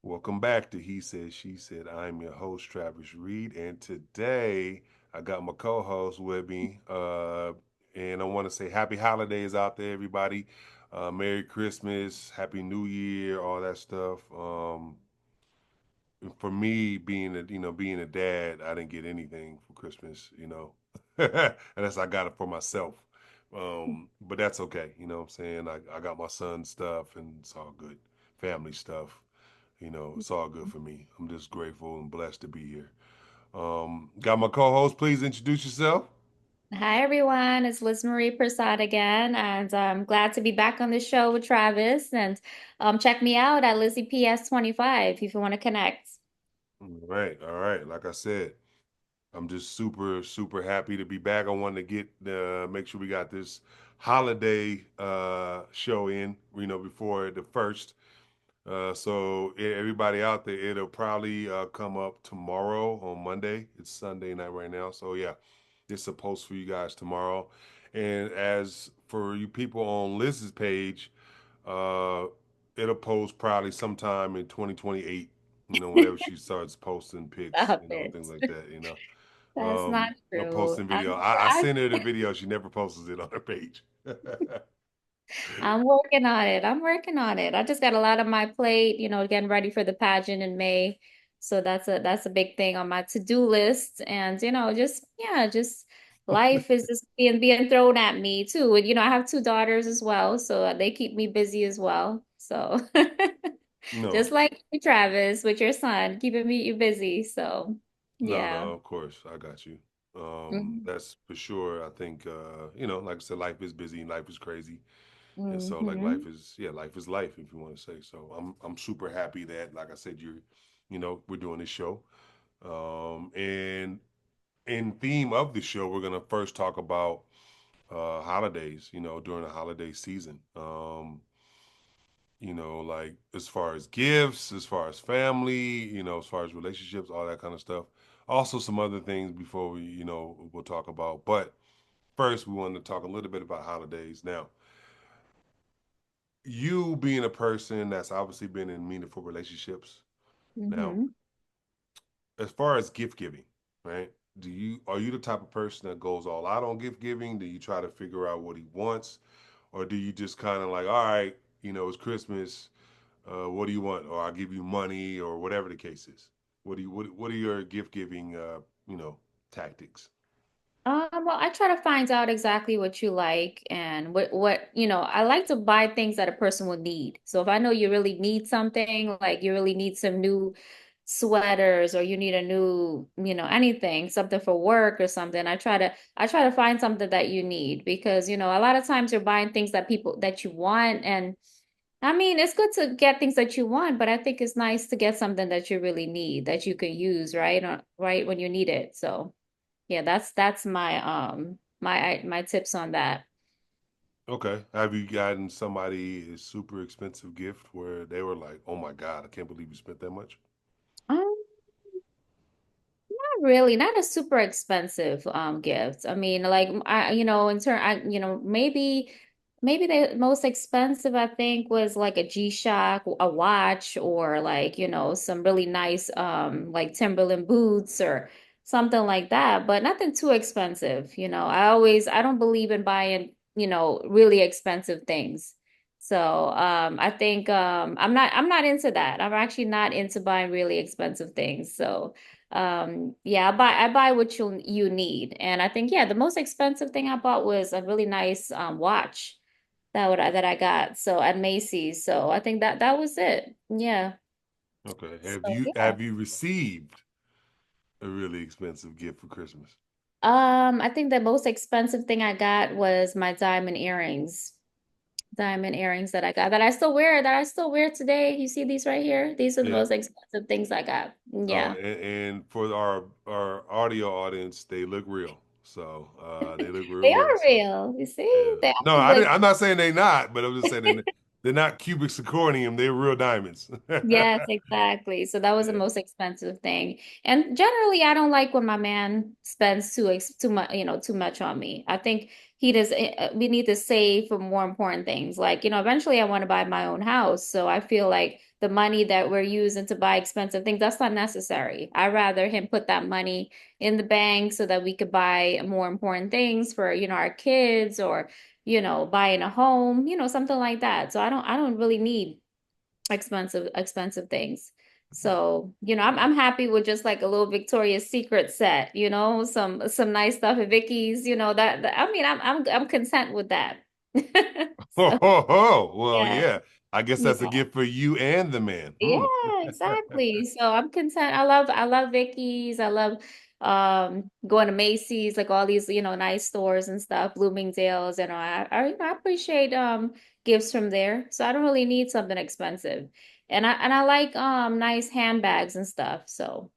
Welcome back to He Said, She Said. I'm your host, Travis Reed, and today I got my co host with me. And I want to say happy holidays out there, everybody. Merry Christmas, Happy New Year, all that stuff. For me, being a dad, I didn't get anything for Christmas, unless I got it for myself. But that's okay, you know what I'm saying? I got my son stuff and it's all good. Family stuff. It's all good for me. I'm just grateful and blessed to be here. Got my co-host. Please introduce yourself. Hi everyone, it's Liz Marie Prasad again, and I'm glad to be back on the show with Travis. And check me out at Lizzie PS25 if you want to connect. All right. Like I said, I'm just super, super happy to be back. I wanted to make sure we got this holiday show in, before the first. So everybody out there, it'll probably come up tomorrow on Monday. It's Sunday night right now, so yeah, it's a post for you guys tomorrow. And as for you people on Liz's page, uh, it'll post probably sometime in 2028. Whenever she starts posting pics, Stop it. things like that. That's not No true. posting video. I send her the video. She never posts it on her page. I'm working on it. I'm working on it. I just got a lot on my plate, getting ready for the pageant in May. So that's a big thing on my to-do list. And just yeah, just life is just being thrown at me too. And I have two daughters as well, so they keep me busy as well. So just No, like you, Travis, with your son, keeping you busy. So no, yeah. of course, I got you. Mm-hmm. That's for sure. I think like I said, life is busy and life is crazy. And so like Mm-hmm. life is life if you want to say. So I'm super happy that, like I said, we're doing this show. And in theme of the show, we're gonna first talk about holidays, during the holiday season. Like as far as gifts, as far as family, as far as relationships, all that kind of stuff. Also some other things before we'll talk about. But first we wanted to talk a little bit about holidays. Now, you being a person that's obviously been in meaningful relationships. Now, Mm-hmm. as far as gift giving, right? Are you the type of person that goes all out on gift giving? Do you try to figure out what he wants? Or do you just kind of like, all right, it's Christmas, what do you want? Or I'll give you money or whatever the case is. What are your gift giving you know, tactics? Well, I try to find out exactly what you like and I like to buy things that a person will need. So if I know you really need something, like you really need some new sweaters or you need a new, anything, something for work or something, I try to find something that you need because, a lot of times you're buying things that you want. And I mean, it's good to get things that you want, but I think it's nice to get something that you really need that you can use, right? Right when you need it. So yeah, that's my tips on that. Okay. Have you gotten somebody a super expensive gift where they were like, "Oh my God, I can't believe you spent that much"? Um, Not really, not a super expensive gift. I mean, like in turn, maybe the most expensive I think was like a G-Shock, a watch, or like some really nice like Timberland boots or something like that, but nothing too expensive. I don't believe in buying really expensive things. So I think I'm not into that. I'm actually not into buying really expensive things. So yeah, I buy what you need. And I think yeah, the most expensive thing I bought was a really nice watch that I got so at Macy's. So I think that was it. Yeah. Okay. So yeah. Have you received a really expensive gift for Christmas? I think the most expensive thing I got was my diamond earrings. Diamond earrings that I still wear today. You see these right here? These are the Yeah. most expensive things I got. Yeah. And for our audio audience, they look real. So they look real, They real. are So real. You yeah. see? They No, actually look I'm not saying they not, but I'm just saying They're not cubic zirconium, they're real diamonds. Yes, exactly. So that was the Yeah. most expensive thing. And generally, I don't like when my man spends too much, too much on me. I think he does, we need to save for more important things. Like, eventually I want to buy my own house. So I feel like the money that we're using to buy expensive things, that's not necessary. I'd rather him put that money in the bank so that we could buy more important things for, our kids or, buying a home, something like that. So I don't really need expensive things. So, I'm happy with just like a little Victoria's Secret set, some nice stuff at Vicky's, I mean, I'm content with that. Oh, So, oh, oh. Well, yeah. yeah. I guess that's a Yeah. gift for you and the man. Yeah, Hmm. exactly. So I'm content. I love Vicky's. I love going to Macy's, like all these, nice stores and stuff, Bloomingdale's, I appreciate gifts from there. So I don't really need something expensive. And I like nice handbags and stuff. So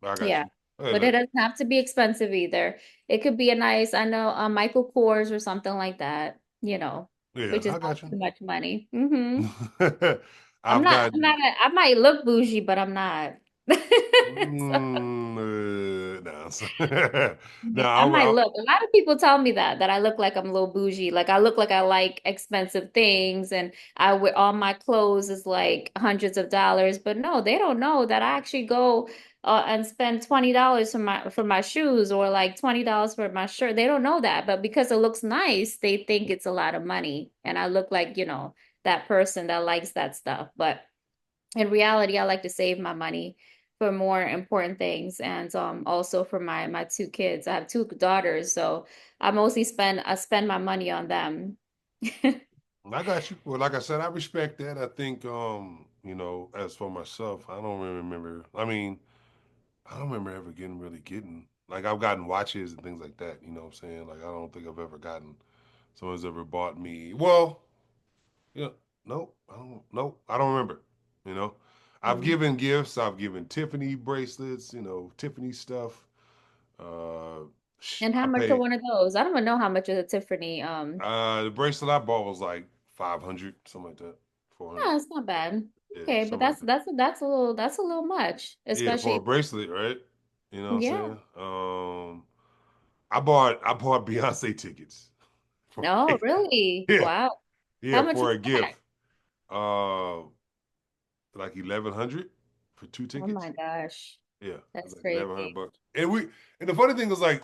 I got yeah. you. Hey, But it look. doesn't have to be expensive either. It could be a nice, I know, Michael Kors or something like that, Yeah, which is I not got you. too much money. Mm-hmm. I'm I've not, I'm gotten not, I might look bougie, but I'm not. So, no. No, I might look. A lot of people tell me that I look like I'm a little bougie. Like I look like I like expensive things and I wear all my clothes is like hundreds of dollars. But no, they don't know that I actually go and spend $20 for my shoes or like $20 for my shirt. They don't know that. But because it looks nice, they think it's a lot of money. And I look like, that person that likes that stuff. But in reality, I like to save my money for more important things and also for my two kids. I have two daughters, so I spend my money on them. I got you. Well, like I said, I respect that. I think, as for myself, I don't really remember. I mean, I don't remember ever getting like I've gotten watches and things like that. You know what I'm saying? Like I don't think I've ever gotten someone's ever bought me. Well, yeah, no, I don't. No, I don't remember. You know, I've Mm. given gifts. I've given Tiffany bracelets. Tiffany stuff. Uh, And how I much are paid. one of those? I don't even know how much is a Tiffany. The bracelet I bought was like 500, something like that, 400. No, it's not bad. Yeah, Okay, but something like that's that. that's that's a little much, Yeah, for a especially bracelet, right? You know what I'm yeah. saying? I bought Beyonce tickets for Oh, really? yeah, Wow. yeah, How much for was a that? gift. Uh, like 1,100 for two Oh my tickets. gosh. Yeah, it was That's like 1,100 crazy. bucks. And the funny thing was like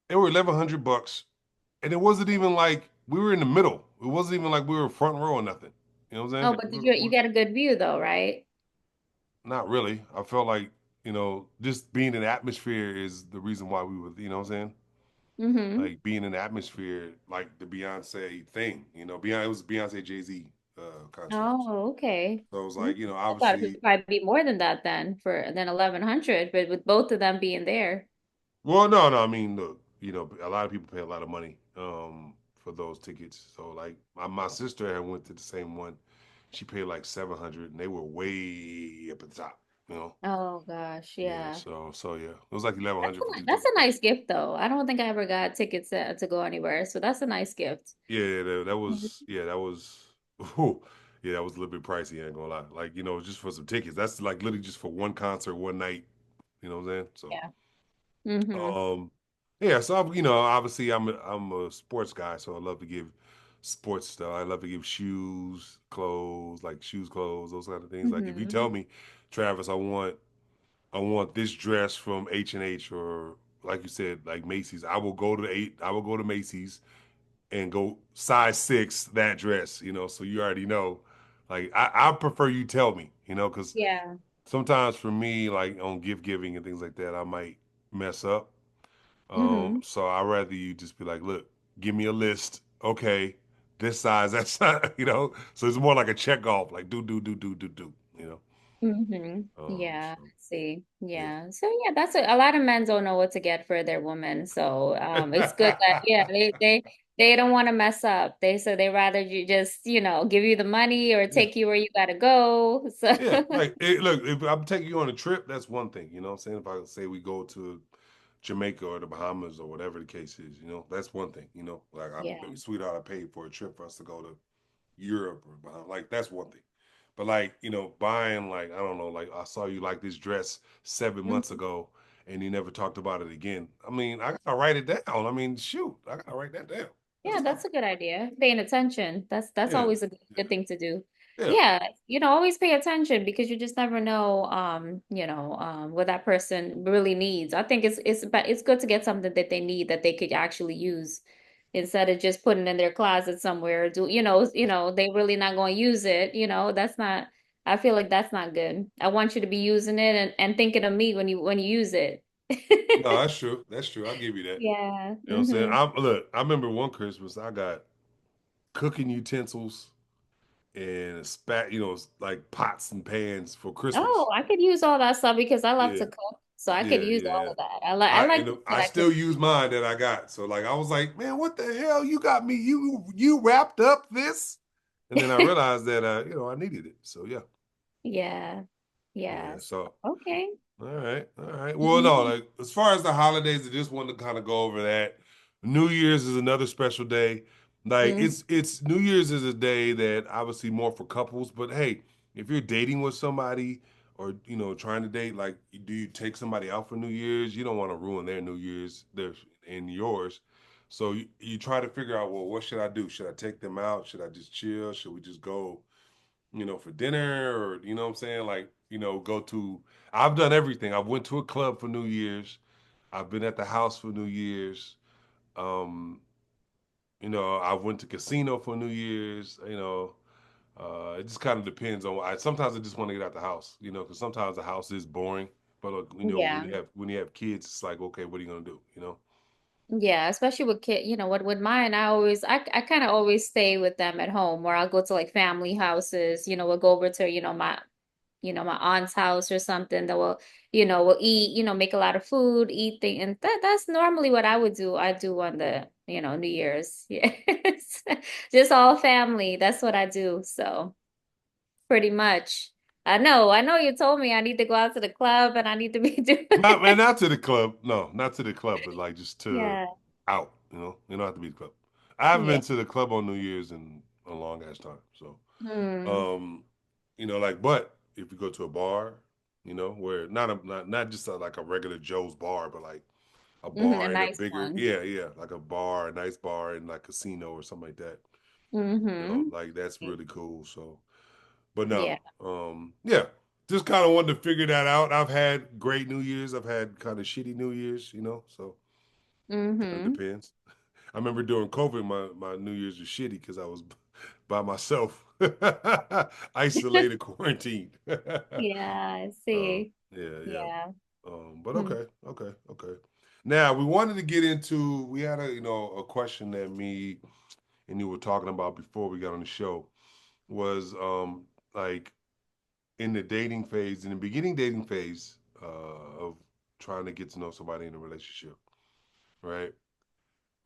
they were 1,100 bucks, and it wasn't even like we were in the middle. It wasn't even like we were front row or nothing. You know what I'm Oh, saying? but did you get a good view though, right? Not really. I felt like, just being in atmosphere is the reason why we were, you know what I'm saying? Mm-hmm. Like being in atmosphere, like the Beyonce thing, Beyonce, it was Beyonce Jay-Z concert. Oh, okay. So it was Mm, like, I thought it obviously, would probably be more than that then than 1100, but with both of them being there. well, no, no, I mean, look, a lot of people pay a lot of money for those tickets. So like my sister had went to the same one. She paid like 700 and they were way up at the top, you know? Oh gosh, Yeah, yeah. so yeah, it was like 1,100 for two That's a tickets. nice gift though. I don't think I ever got tickets to go anywhere, so that's a nice gift. Yeah, yeah, that was Mhm. yeah, that was whew, yeah, that was a little bit pricey, I ain't gonna lie. Like, just for some tickets. That's like literally just for one concert, one night, you know what I'm saying? So Yeah. Mm-hmm. um yeah, so obviously I'm a sports guy, so I love to give sports stuff. I love to give shoes, clothes, like shoes, clothes, those kind of things. Like if you Mm-hmm. tell me, Travis, I want this dress from H&H or like you said, like Macy's, I will go to Macy's and go size 6 that dress, so you already know. Like I prefer you tell me, because Yeah. sometimes for me, like on gift giving and things like that, I might mess up. Mm-hmm. So I rather you just be like, look, give me a list. Okay, this size, that size, So it's more like a check off, like do, Mm-hmm. Yeah, I So see. yeah. Yeah. So yeah, that's a lot of men don't know what to get for their woman. So it's good that yeah, they don't want to mess up. They rather you just, give you the money or Yeah. take you where you gotta go. So Yeah, like look, if I'm taking you on a trip, that's one thing. You know what I'm saying? If I say we go to Jamaica or the Bahamas or whatever the case is, that's one thing. Like, yeah. sweetheart, I paid for a trip for us to go to. Europe or like that's one thing. But like, buying like, I don't know, like I saw you like this dress 7 months Mhm. ago and you never talked about it again. I mean, I gotta write it down. I mean, shoot, I gotta write that down. That's Yeah, tough. that's a good idea. Paying attention. That's Yeah, always a yeah, good thing to do. yeah. Yeah, always pay attention because you just never know what that person really needs. I think it's good to get something that they need that they could actually use instead of just putting in their closet somewhere. They really not going to use it, that's not I feel like that's not good. I want you to be using it and thinking of me when you use it. No, that's true. That's true. I'll give you that. Yeah. You know what I'm saying? Look, I remember one Christmas I got cooking utensils and a spat, like pots and pans for Christmas. Oh, I could use all that stuff because I love Yeah, to cook. So I could yeah, use yeah, all yeah. of that. I like things that I I could. still use mine that I got. So like I was like, man, what the hell? You got me. You wrapped up this, and then I realized that I needed it. So yeah, Yeah. yeah. Yes. So Okay. all right, all right. Well, no, Mhm. like as far as the holidays, I just wanted to kind of go over that. New Year's is another special day. Like Mhm. it's New Year's is a day that obviously more for couples, but hey, if you're dating with somebody or trying to date, like do you take somebody out for New Year's? You don't want to ruin their New Year's, their and yours. So you try to figure out, well, what should I do? Should I take them out? Should I just chill? Should we just go for dinner or what I'm saying? Like, go to I've done everything. I've went to a club for New Year's. I've been at the house for New Year's. Um, I went to casino for New Year's, it just kind of depends on sometimes I just want to get out the house, because sometimes the house is boring. But look, when Yeah. you have kids, it's like, okay, what are you gonna do? Yeah, especially with with mine, I kind of always stay with them at home, or I'll go to like family houses, we'll go over to, my aunt's house or something that we'll eat, make a lot of food, eat thing. And that's normally what I would do. I do on the, New Year's. Yeah. Just all family. That's what I do. So pretty much. I know you told me I need to go out to the club and I need to be doing Not man, not to the club. No, not to the club, but like just to Yeah. out. You don't have to be the club. I haven't Yeah. been to the club on New Year's in a long ass time. So, Hmm. um, but if you go to a bar, where not just like a regular Joe's bar, but like a A bar in a nice bigger, one. yeah, yeah, like a bar, a nice bar in like casino or something like that. Mm-hmm. Like that's really cool. So, but no, Yeah. yeah, just kind of wanted to figure that out. I've had great New Year's. I've had kind of shitty New Year's, so kind of Mm-hmm. depends. I remember during COVID, my New Year's was shitty because I was by myself, isolated, quarantined. Yeah, I uh, see. yeah, yeah. Yeah. But Hmm. okay, okay, okay. Now we wanted to get into. We had a question that me and you were talking about before we got on the show was like in the dating phase, in the beginning dating phase of trying to get to know somebody in a relationship, right?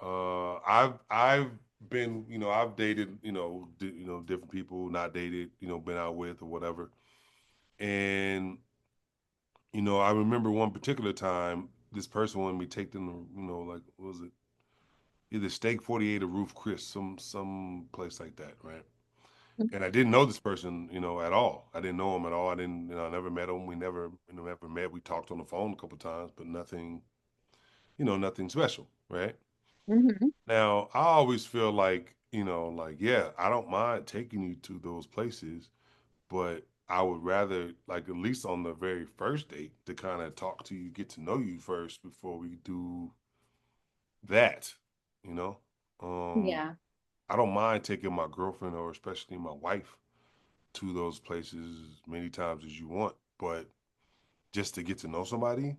I've been, I've dated, different people, not dated, been out with or whatever. And, I remember one particular time, this person wanted me to take them to, like, what was it? Either Steak 48 or Roof Chris, some place like that, right? And I didn't know this person, at all. I didn't know him at all. I didn't, I never met him. We never, never met. We talked on the phone a couple times, but nothing, nothing special, right? Mm-hmm. Now, I always feel like, like, yeah, I don't mind taking you to those places, but I would rather, like, at least on the very first date, to kind of talk to you, get to know you first before we do that, you know? Um, Yeah. I don't mind taking my girlfriend or especially my wife to those places as many times as you want, but just to get to know somebody,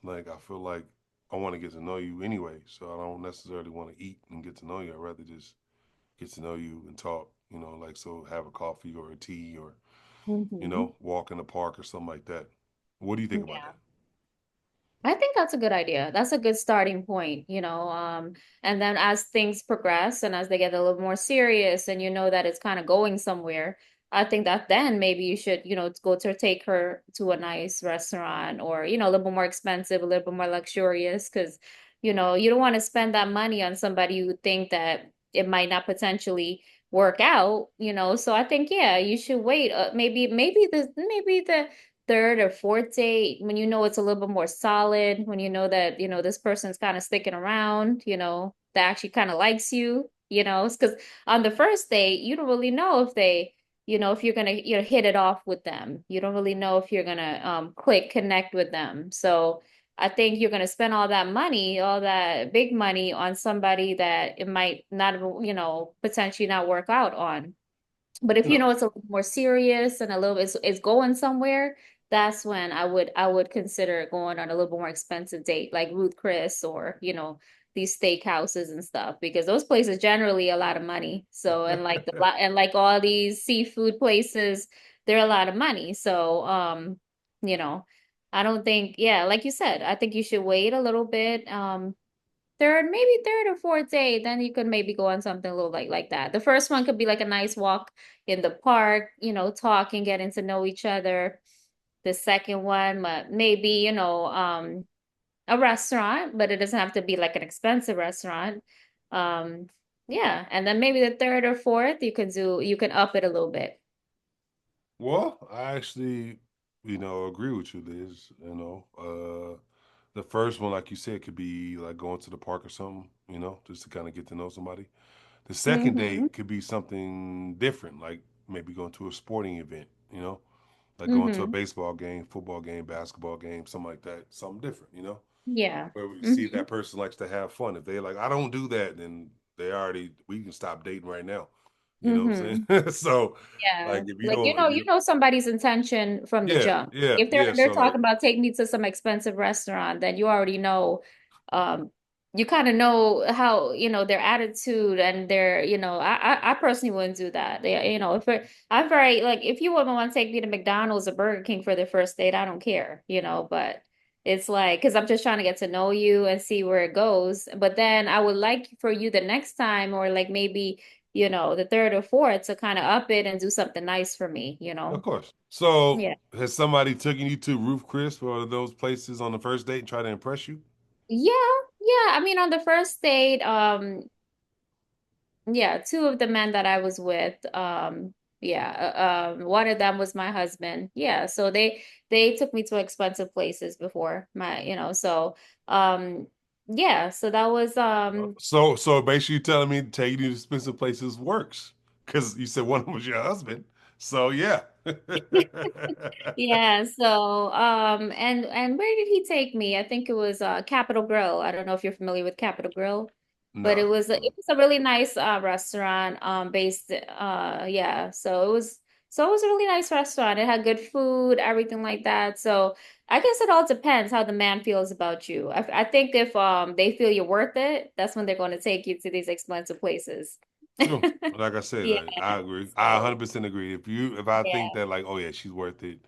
like, I feel like I want to get to know you anyway, so I don't necessarily want to eat and get to know you. I'd rather just get to know you and talk, like so have a coffee or a tea or, Mm-hmm. walk in the park or something like that. What do you think about Yeah. that? I think that's a good idea. That's a good starting point, and then as things progress and as they get a little more serious and you know that it's kind of going somewhere, I think that then maybe you should, go to take her to a nice restaurant or, a little bit more expensive, a little bit more luxurious, because, you don't want to spend that money on somebody you think that it might not potentially work out, So I think yeah, you should wait. Maybe the third or fourth date when you know it's a little bit more solid, when you know that this person's kind of sticking around, that actually kind of likes you, because on the first date you don't really know if if you're gonna hit it off with them. You don't really know if you're gonna click connect with them. So I think you're going to spend all that money, all that big money on somebody that it might not, potentially not work out on. But if No. it's a little more serious and a little it's going somewhere, that's when I would consider going on a little bit more expensive date, like Ruth Chris or, these steakhouses and stuff, because those places generally a lot of money. So and like all these seafood places, they're a lot of money. So you know, I don't think, yeah, like you said, I think you should wait a little bit. Maybe third or fourth day, then you could maybe go on something a little like that. The first one could be like a nice walk in the park, talking, getting to know each other. The second one, maybe, a restaurant, but it doesn't have to be like an expensive restaurant. Um, yeah. And then maybe the third or fourth, you can up it a little bit. Well, I actually, agree with you, Liz. The first one, like you said, could be like going to the park or something, just to kind of get to know somebody. The second Mm-hmm. date could be something different, like maybe going to a sporting event, like going to a Mm-hmm. baseball game, football game, basketball game, something like that, something different, Yeah. where we see if Mm-hmm. that person likes to have fun. If they like, I don't do that, then we can stop dating right now. You know what I'm Mm-hmm. saying? So, like, Yeah. if you Like don't, if you you, know somebody's intention from the yeah, jump. yeah, If they're yeah. they're So, like, talking about take me to some expensive restaurant, then you already know um you kind of know how, their attitude and their, I personally wouldn't do that. I'm very like if you would want to take me to McDonald's or Burger King for the first date, I don't care, but it's like because I'm just trying to get to know you and see where it goes. But then I would like for you the next time or like maybe the third or fourth to kind of up it and do something nice for me. of course. So, Yeah. has somebody taken you to Roof Chris or those places on the first date and try to impress you? Yeah. Yeah. I mean, on the first date, yeah, two of the men that I was with, yeah, one of them was my husband. Yeah. So they took me to expensive places before so, um, yeah, so that was, So basically, you're telling me taking you to expensive places works because you said one of them was your husband. So yeah. Yeah, so and where did he take me? I think it was Capitol Grill. I don't know if you're familiar with Capitol Grill, but No. it was a really nice restaurant based yeah, so it was a really nice restaurant. It had good food, everything like that. So I guess it all depends how the man feels about you. I think if they feel you're worth it, that's when they're going to take you to these expensive places. True. Like I said, Yeah, I agree. I so 100% agree. If I think yeah. that like, oh yeah, she's worth it,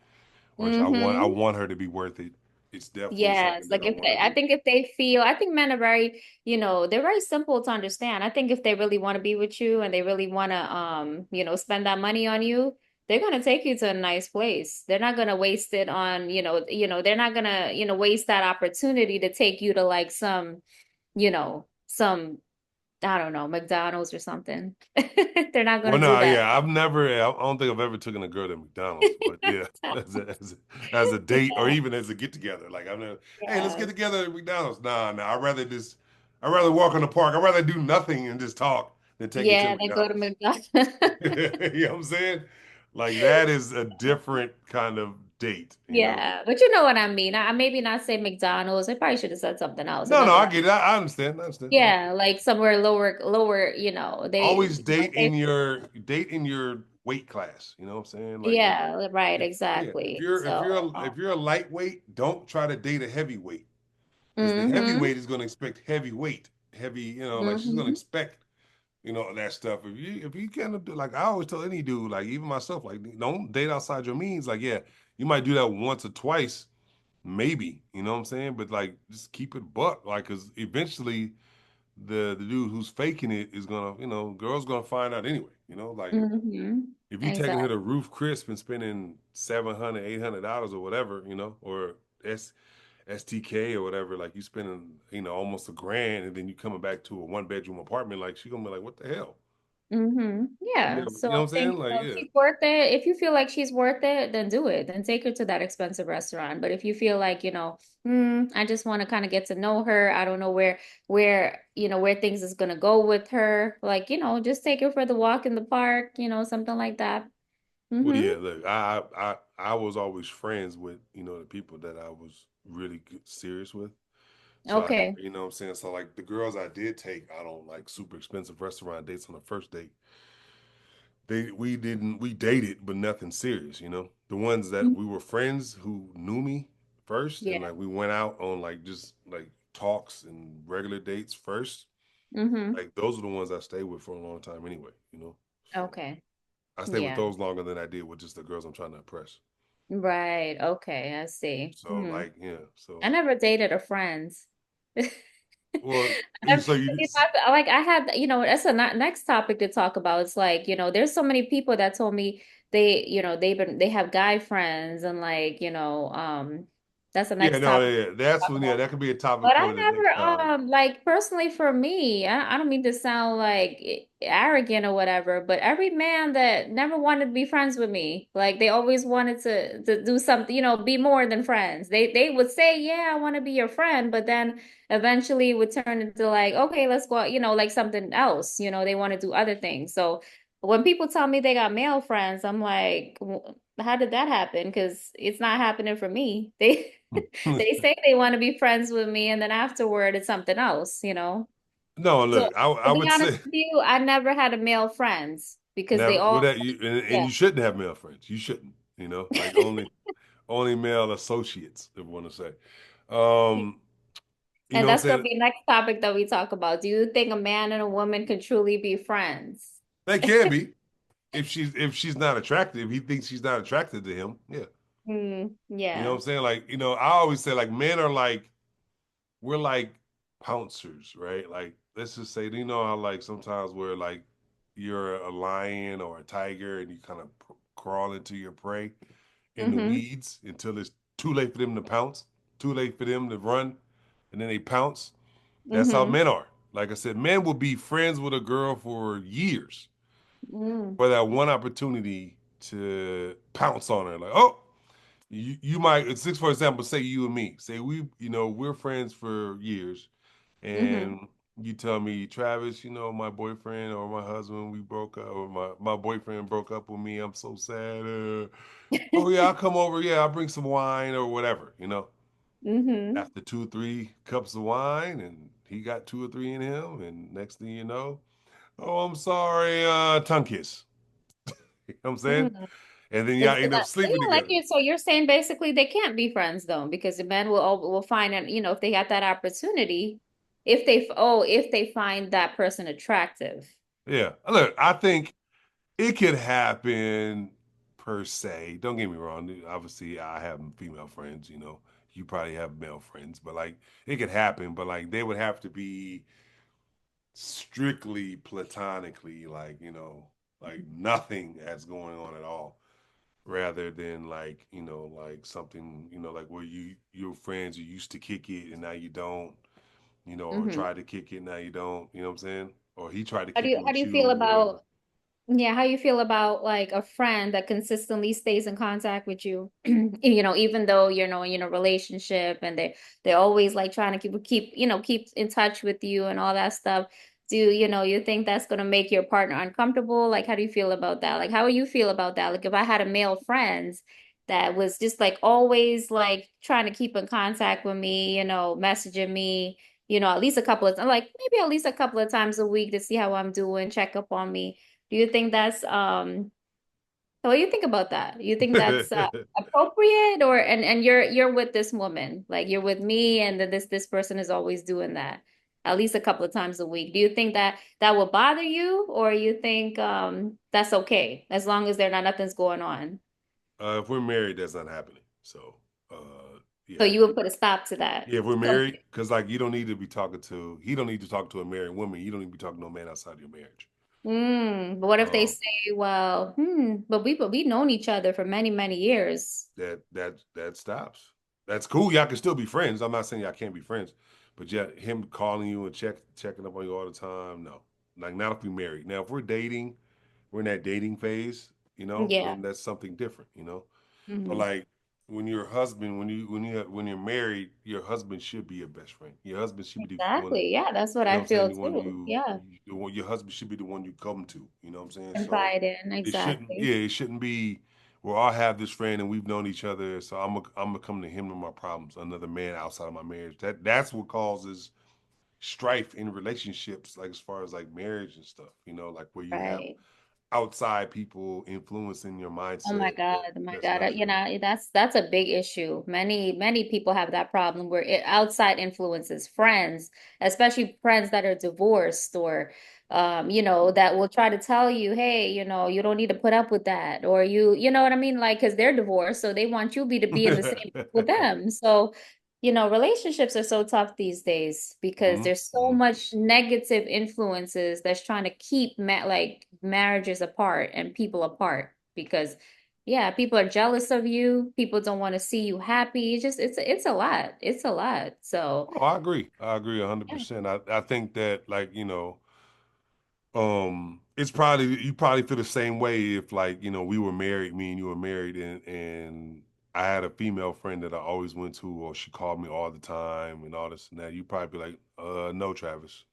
or I Mm-hmm. want her to be worth it, it's definitely something Yes, that like I want to I do. think if they feel, I think men are very, they're very simple to understand. I think if they really want to be with you and they really want to, spend that money on you, they're going to take you to a nice place. They're not going to waste it on, they're not going to, waste that opportunity to take you to like some, I don't know, McDonald's or something. They're not going Well, to do no, that. yeah, I don't think I've ever taken a girl to McDonald's, but yeah, as a date or even as a get together, like I'm not, hey, let's Yeah. get together at McDonald's. Nah, I'd rather walk in the park. I'd rather do nothing and just talk than take you to Yeah, they go to McDonald's. McDonald's. You know what I'm saying? Like that is a different kind of date. Yeah, but you know what I mean. I maybe not say McDonald's. I probably should have said something else, No, another I night. get it. I understand. I understand. I Yeah, understand. like somewhere lower, Always they, date in your weight class. You know what I'm saying? Like yeah, right, yeah, exactly. So, if you're a lightweight, don't try to date a heavyweight because the mm-hmm, heavyweight is going to expect heavyweight, heavy. Like she's going to mm-hmm, expect that stuff. If you kind of like I always tell any dude, like even myself, like don't date outside your means. Like yeah, you might do that once or twice, maybe. You know what I'm saying? But like just keep it buck, like because eventually the dude who's faking it is gonna, girl's gonna find out anyway. Like mm-hmm, if you taking her exactly. to Roof Crisp and spending $700, $800 or whatever, or S STK or whatever, like you spending, almost a grand, and then you coming back to a one bedroom apartment, like she gonna be like, what the hell? Yeah, Yeah. So you know I what I'm think, saying? Like, if yeah. she's worth it, if you feel like she's worth it, then do it. Then take her to that expensive restaurant. But if you feel like, I just want to kind of get to know her. I don't know where things is gonna go with her. Like, just take her for the walk in the park, something like that. Well, Mm-hmm. yeah. Look, I was always friends with the people that I was really serious with. So Okay. you know what I'm saying. So like the girls I did take out on like super expensive restaurant dates on the first date, we dated, but nothing serious. The ones that Mhm. we were friends who knew me first, and Yeah. like we went out on like just like talks and regular dates first. Mm-hmm. Like those are the ones I stayed with for a long time anyway. So Okay. I stayed with Yeah. those longer than I did with just the girls I'm trying to impress. Right. Okay. I see. So like yeah, I so never dated a friend. well, I've- so you like I had, that's a next topic to talk about. It's like, there's so many people that told me they have guy friends and like, that's the yeah, next no, topic yeah, to talk about. that could be a topic But I for the next never, time. like personally for me, I don't mean to sound like arrogant or whatever, but every man that never wanted to be friends with me, like they always wanted to do something, be more than friends. They would say, yeah, I want to be your friend, but then eventually it would turn into like, okay, let's go out, like something else, they want to do other things. So when people tell me they got male friends, I'm like, how did that happen? Because it's not happening for me. They they say they want to be friends with me, and then afterward, it's something else. No, So look, I to be would honest say with you, I never had a male friends because they never. Well, all, that you and yeah. you shouldn't have male friends. You shouldn't. Like only male associates. If you want to say, um, you And know what I'm that's gonna saying. be next topic that we talk about. Do you think a man and a woman can truly be friends? They can be if she's not attractive. If he thinks she's not attracted to him. Yeah, you know what Yeah. I'm saying. Like I always say like men are like we're like pouncers, right? Like let's just say how like sometimes we're like you're a lion or a tiger and you kind of crawl into your prey in the Mm-hmm. weeds until it's too late for them to pounce, too late for them to run, and then they pounce. That's how Mm-hmm. men are. Like I said, men will be friends with a girl for years Mm-hmm. for that one opportunity to pounce on her. Like, oh, you might, for example, say you and me, say we're friends for years, Mm-hmm. and you tell me, Travis, my boyfriend or my husband, we broke up, or my boyfriend broke up with me. I'm so sad. Oh yeah, I'll come over. Yeah, I'll bring some wine or whatever. Mm-hmm. After 2 or 3 cups of wine, and he got 2 or 3 in him, and next thing you know, oh, I'm sorry, tongue kiss. You know what I'm saying? Mm-hmm. And then y'all Is end up that, so sleeping yeah, like together. you, so you're saying basically they can't be friends though, because the men will find, and if they got that opportunity, if they find that person attractive. Yeah. Look, I think it could happen per se. Don't get me wrong. Obviously, I have female friends, you probably have male friends, but like it could happen, but like they would have to be strictly platonically, like nothing that's going on at all, rather than like something, like where your friends you used to kick it and now you don't, or Hmm. try to kick it now you don't, you know what I'm saying? Or he tried to How do kick you it how do with you you feel or whatever. about Yeah, how you feel about like a friend that consistently stays in contact with you, even though you're in a relationship and they're always like trying to keep in touch with you and all that stuff. You think that's gonna make your partner uncomfortable? Like, how do you feel about that? Like, how do you feel about that? Like, if I had a male friend that was just like always like trying to keep in contact with me, messaging me, at least a couple of like maybe at least a couple of times a week to see how I'm doing, check up on me. Do you think that's so what do you think about that? You think that's appropriate, or and you're with this woman, like you're with me, and then this person is always doing that at least a couple of times a week. Do you think that that will bother you, or you think that's okay as long as nothing's going on? If we're married, that's not happening. So, So yeah, you would put a stop to that. yeah, if we're So, married, because like you don't need to be talking to, he don't need to talk to a married woman. You don't need to be talking to no man outside your marriage. but what if they Um, say, well, but we known each other for many, many years. that stops. That's cool. Y'all can still be friends. I'm not saying y'all can't be friends, but yeah, him calling you and checking up on you all the time, no, Like not if we married. Now if we're dating, we're in that dating phase, Yeah. then that's something different. But Hmm. like when you're a husband, when you're married, your husband should be your best friend. Your husband should be the one, Exactly. Yeah, that's what you know I what I'm saying, feel the one too. Yeah. your husband should be the one you come to, you know what I'm saying? So Confide in. it shouldn't, Exactly. yeah, it shouldn't be well, I have this friend and we've known each other, so I'm gonna come to him with my problems, another man outside of my marriage. That's what causes strife in relationships, like as far as like marriage and stuff, like where you have Right. outside people influencing your Oh my mindset. God, oh my That's God. not You good. know, that's a big issue. Many people have that problem where outside influences, friends, especially friends that are divorced or that will try to tell you, hey, you don't need to put up with that. Or you know what I mean? Like, because they're divorced, so they want you to be in the same with them. So, relationships are so tough these days because Mhm, there's so mhm. much negative influences that's trying to keep like marriages apart and people apart because yeah, people are jealous of you. People don't want to see you happy. It's a lot. It's a lot. So, Oh, I agree. I agree yeah. 100%. I think that like, it's probably you probably feel the same way if like, we were married, me and you were married and I had a female friend that I always went to or she called me all the time and all this and that. You probably be like, no, Travis.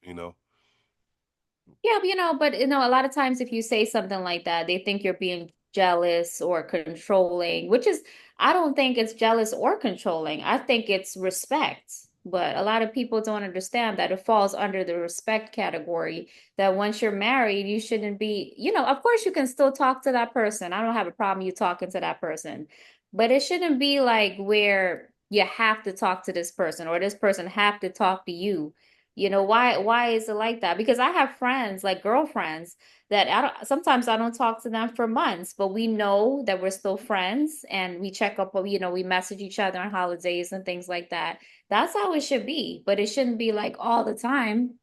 Yeah, but a lot of times if you say something like that, they think you're being jealous or controlling, which is, I don't think it's jealous or controlling. I think it's respect. But a lot of people don't understand that it falls under the respect category, that once you're married, you shouldn't be, of course you can still talk to that person. I don't have a problem you talking to that person, but it shouldn't be like where you have to talk to this person or this person have to talk to you. Why is it like that? Because I have friends, like girlfriends, that sometimes I don't talk to them for months, but we know that we're still friends and we check up, we message each other on holidays and things like that. That's how it should be, but it shouldn't be like all the time,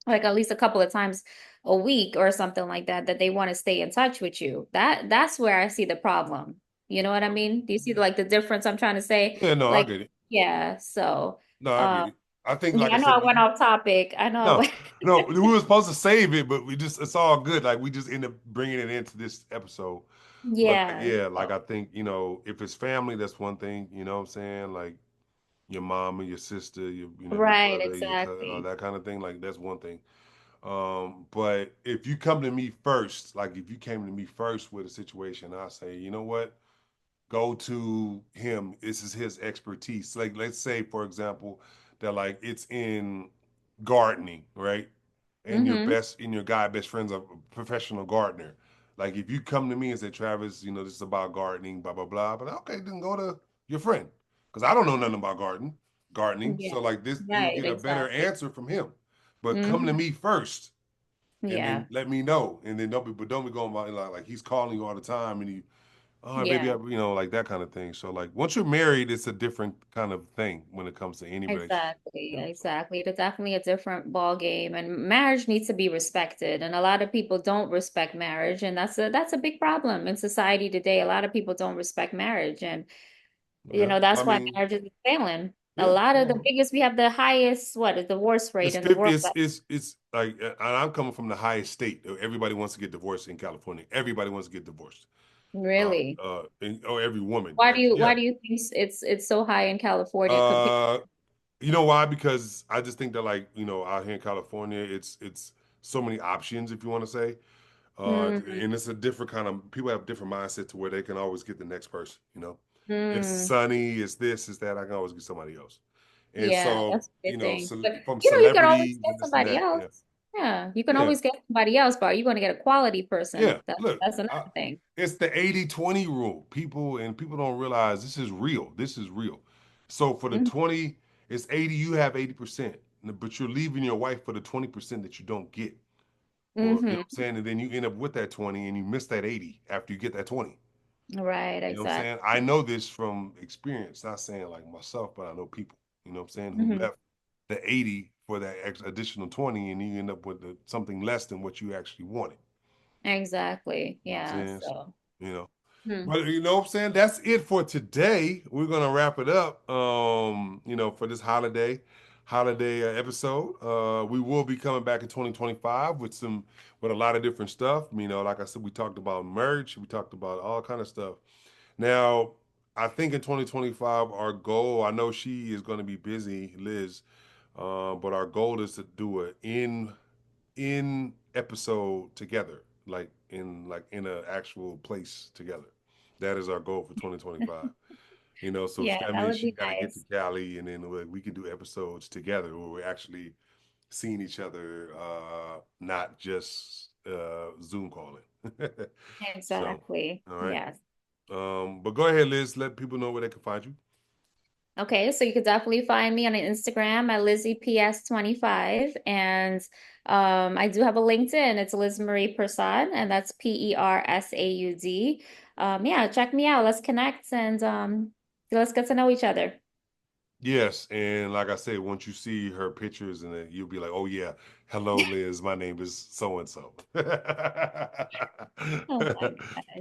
like at least a couple of times a week or something like that, that they want to stay in touch with you. That's where I see the problem. You know what I mean? Do you see like the difference I'm trying to say? Yeah, no, I Like, get it. yeah, so No, I um get it. I think, like yeah, I I know said, I went off topic. I know. no, no, we were supposed to save it, but it's all good. Like we just end up bringing it into this episode. But like, Yeah. yeah, like So, I think, if it's family, that's one thing, you know what I'm saying? Like your mom and your sister, your right, brother, your cousin, all exactly. that kind of thing. Like that's one thing. But if you come to me first, like if you came to me first with a situation, I say, you know what? Go to him. This is his expertise. Like let's say, for example, that like it's in gardening, right? And Mm-hmm. your guy best friend's a professional gardener. Like if you come to me and say, Travis, this is about gardening, blah blah blah. But okay, then go to your friend because I don't know nothing about gardening. Yeah. So like this, you'll Right, get a better exactly. answer from him. But come to Mm-hmm. me first and Yeah. then let me know. And then don't be going about like he's calling you all the time and he, oh baby, Yeah. like that kind of thing. So like once you're married, it's a different kind of thing when it comes to any relationship. Exactly. So Exactly. It's definitely a different ball game, and marriage needs to be respected. And a lot of people don't respect marriage, and that's a big problem in society today. A lot of people don't respect marriage, and yeah, I that's why mean, marriage is failing. A yeah, lot of the no, biggest, we have the highest, divorce rate it's in the world. it's like, and I'm coming from the highest state. Everybody wants to get divorced in California. Everybody wants to get divorced. Really? Every woman, Why do like, you yeah. why do you think it's so high in California compared? Uh, you know why? Because I just think that like, out here in California, it's so many options, if you want to say. Mm, And it's a different kind of people have different mindset to where they can always get the next person. It's mm. sunny, it's this, it's that. I can always get somebody else. And Yeah, so, that's a good thing. so But from you can always celebrities get and this and somebody that, else. yeah. Yeah, you can Yeah. always get somebody else, but are you going to get a quality Yeah. person? Look, That's another thing. it's the 80-20 rule. People don't realize this is real. This is real. So for the Hmm. 20, it's 80, you have 80%. But you're leaving your wife for the 20% that you don't get. Or you know what I'm Hmm. saying? And then you end up with that 20 and you miss that 80 after you get that 20. Right, You know what I'm saying? exactly. I know this from experience, not saying like myself, but I know people, you know what I'm saying, who Hmm. left the 80 for that additional 20 and you end up with something less than what you actually wanted. Exactly. You know what I'm Yeah. saying? So, So, you know. hmm. But you know what I'm saying? That's it for today. We're gonna wrap it up for this holiday. holiday episode. We will be coming back in 2025 with a lot of different stuff. You know, like I said, we talked about merch, we talked about all kind of stuff. Now, I think in 2025, our goal, I know she is going to be busy, Liz, but our goal is to do a in episode together, like in an actual place together. That is our goal for 2025. You know, so Yeah, that that means would she be got to get to nice. Cali, and then we can do episodes together where we're actually seeing each other, not just Zoom calling. So, Exactly. all right. Yes. But go ahead, Liz. Let people know where they can find you. Okay, so you could definitely find me on Instagram at LizziePS25. And I do have a LinkedIn. It's Liz Marie Prasad, and that's Persaud. Yeah, check me out. Let's connect and let's get to know each other. Yes, and like I said, once you see her pictures, and then you'll be like, "Oh yeah, hello, Liz. My name is so and so." Oh my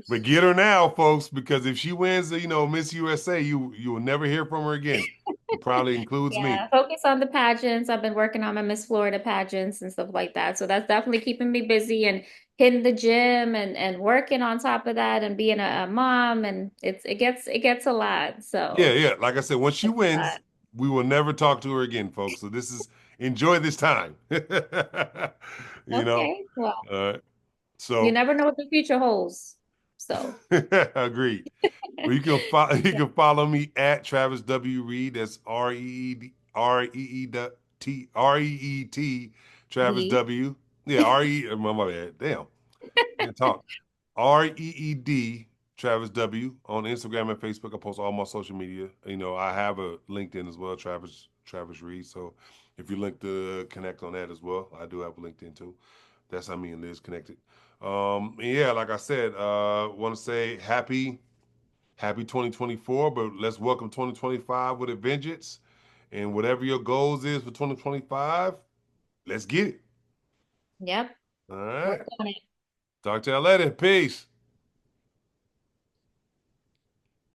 But gosh. get her now, folks, because if she wins, Miss USA, you will never hear from her again. It probably includes me. Yeah, focus on the pageants. I've been working on my Miss Florida pageants and stuff like that. So that's definitely keeping me busy and hitting the gym and working on top of that and being a mom, and it gets a lot. Yeah, So yeah. Like I said, once she it's a wins, lot. we will never talk to her again, folks. So this is enjoy this time. You know. Okay. Well, Uh, you so never know what the future holds. So agreed. Well, you can follow me at Travis W. Reed. That's REET Travis we W. Yeah, my bad. Damn. Can't talk. REED Travis W on Instagram and Facebook. I post all my social media. You know, I have a LinkedIn as well, Travis Reed. So if you link to connect on that as well, I do have a LinkedIn too. That's how me and Liz connected. And yeah, like I said, want to say happy 2024, but let's welcome 2025 with a vengeance. And whatever your goals is for 2025, let's get it. yep, All work right. on it. Talk to y'all later. Peace.